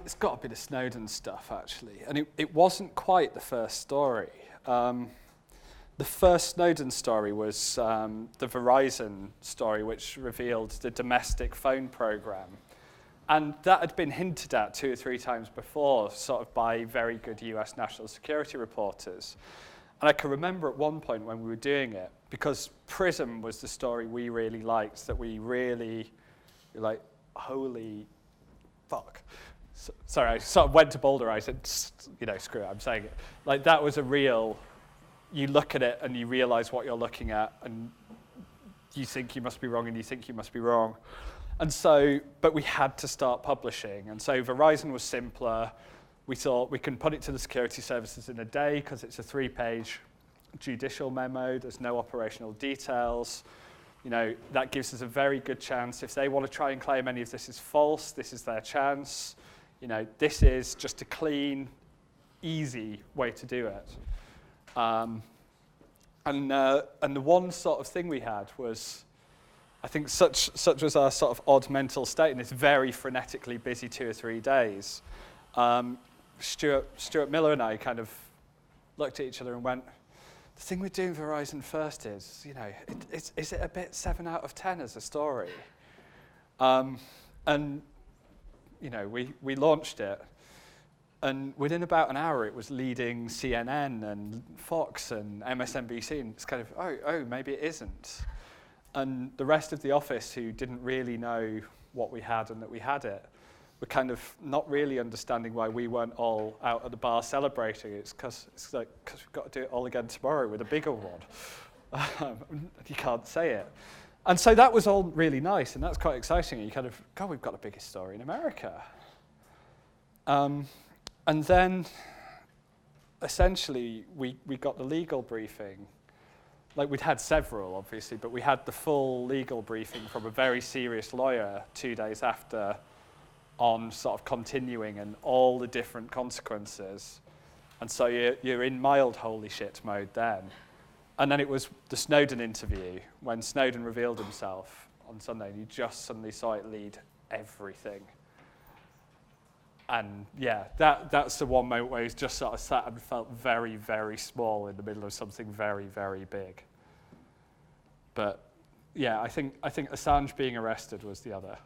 It's got a bit of Snowden stuff, actually. And it wasn't quite the first story. The first Snowden story was the Verizon story, which revealed the domestic phone program. And that had been hinted at 2 or 3 times before, sort of by very good US national security reporters. And I can remember at one point when we were doing it, because PRISM was the story we really liked, that we really were like, holy fuck. Sorry, I sort of went to Boulder, I said, you know, screw it, I'm saying it. Like, that was a real, you look at it and you realize what you're looking at, and you think you must be wrong, and you think you must be wrong. And so, but we had to start publishing. And so Verizon was simpler. We thought we can put it to the security services in a day because it's a 3-page judicial memo. There's no operational details. You know, that gives us a very good chance. If they want to try and claim any of this is false, this is their chance. You know, this is just a clean, easy way to do it. And the one sort of thing we had was, I think such was our sort of odd mental state in this very frenetically busy 2 or 3 days. Stuart Miller and I kind of looked at each other and went, the thing with doing Verizon first is, you know, is it a bit 7 out of 10 as a story? And, you know, we launched it. And within about an hour, it was leading CNN and Fox and MSNBC. And it's kind of, oh, maybe it isn't. And the rest of the office, who didn't really know what we had and that we had it, were kind of not really understanding why we weren't all out at the bar celebrating. It's because we've got to do it all again tomorrow with a bigger one. You can't say it. And so that was all really nice, and that's quite exciting. You kind of, God, we've got the biggest story in America. And then essentially, we got the legal briefing. Like, we'd had several, obviously, but we had the full legal briefing from a very serious lawyer 2 days after on sort of continuing and all the different consequences. And so you're in mild holy shit mode then. And then it was the Snowden interview, when Snowden revealed himself on Sunday, and you just suddenly saw it lead everything. And yeah, that's the one moment where he's just sort of sat and felt very, very small in the middle of something very, very big. But yeah, I think Assange being arrested was the other.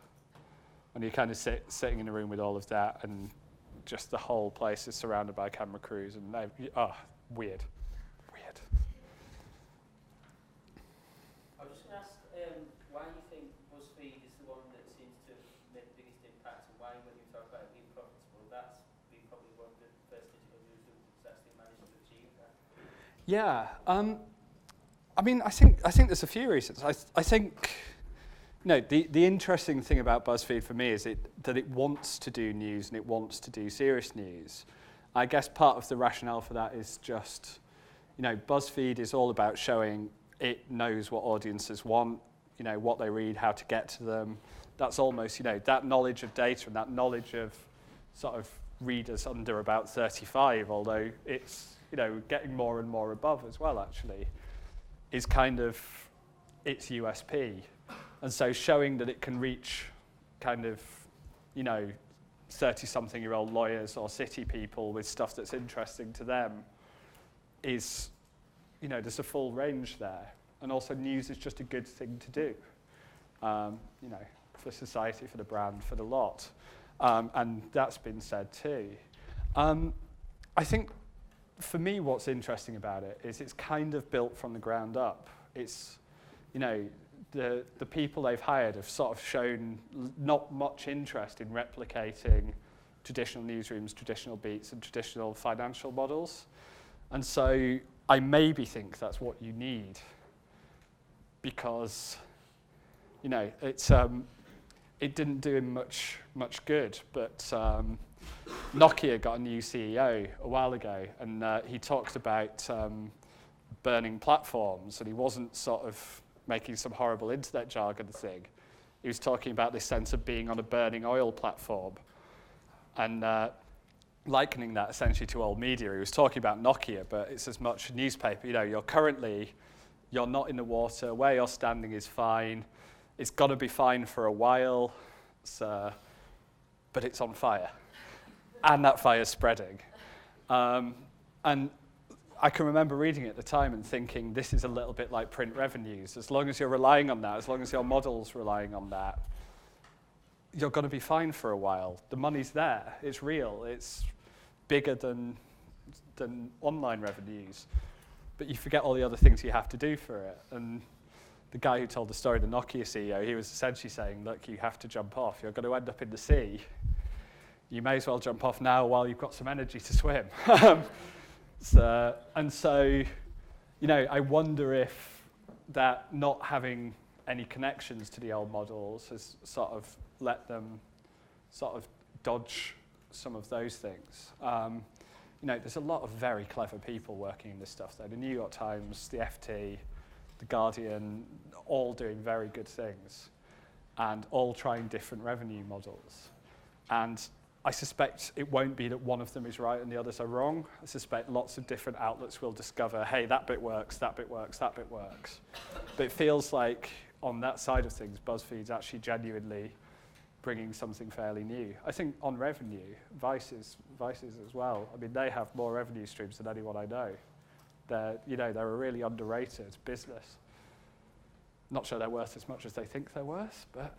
When you're kind of sitting in a room with all of that, and just the whole place is surrounded by camera crews, and weird. I was just going to ask why you think Buzzfeed is the one that seems to make the biggest impact, and why, when you talk about it being profitable, that's been probably one of the first digital news that's actually managed to achieve that. Yeah, I mean, I think there's a few reasons. I think. No, the interesting thing about BuzzFeed for me is that it wants to do news and it wants to do serious news. I guess part of the rationale for that is just, BuzzFeed is all about showing it knows what audiences want, what they read, how to get to them. That's almost, that knowledge of data and that knowledge of sort of readers under about 35, although it's, getting more and more above as well, actually, is kind of its USP. And so showing that it can reach kind of, 30-something-year-old lawyers or city people with stuff that's interesting to them is, there's a full range there. And also news is just a good thing to do, for society, for the brand, for the lot. And that's been said too. I think for me what's interesting about it is it's kind of built from the ground up. It's, the people they've hired have sort of shown not much interest in replicating traditional newsrooms, traditional beats, and traditional financial models. And so I maybe think that's what you need, because, it's it didn't do him much good, but Nokia got a new CEO a while ago, and he talked about burning platforms, and he wasn't sort of making some horrible internet jargon thing. He was talking about this sense of being on a burning oil platform and likening that essentially to old media. He was talking about Nokia, but it's as much a newspaper. You're not in the water. Where you're standing is fine. It's got to be fine for a while, but it's on fire. And that fire's spreading. And I can remember reading it at the time and thinking, this is a little bit like print revenues. As long as you're relying on that, as long as your model's relying on that, you're going to be fine for a while. The money's there. It's real. It's bigger than online revenues. But you forget all the other things you have to do for it. And the guy who told the story, the Nokia CEO, he was essentially saying, look, you have to jump off. You're going to end up in the sea. You may as well jump off now while you've got some energy to swim. And so, I wonder if that not having any connections to the old models has sort of let them sort of dodge some of those things. There's a lot of very clever people working in this stuff, though. The New York Times, the FT, the Guardian, all doing very good things and all trying different revenue models. And I suspect it won't be that one of them is right and the others are wrong. I suspect lots of different outlets will discover, hey, that bit works, that bit works, that bit works. But it feels like on that side of things, BuzzFeed's actually genuinely bringing something fairly new. I think on revenue, Vice is as well. I mean, they have more revenue streams than anyone I know. They're a really underrated business. Not sure they're worth as much as they think they're worth, but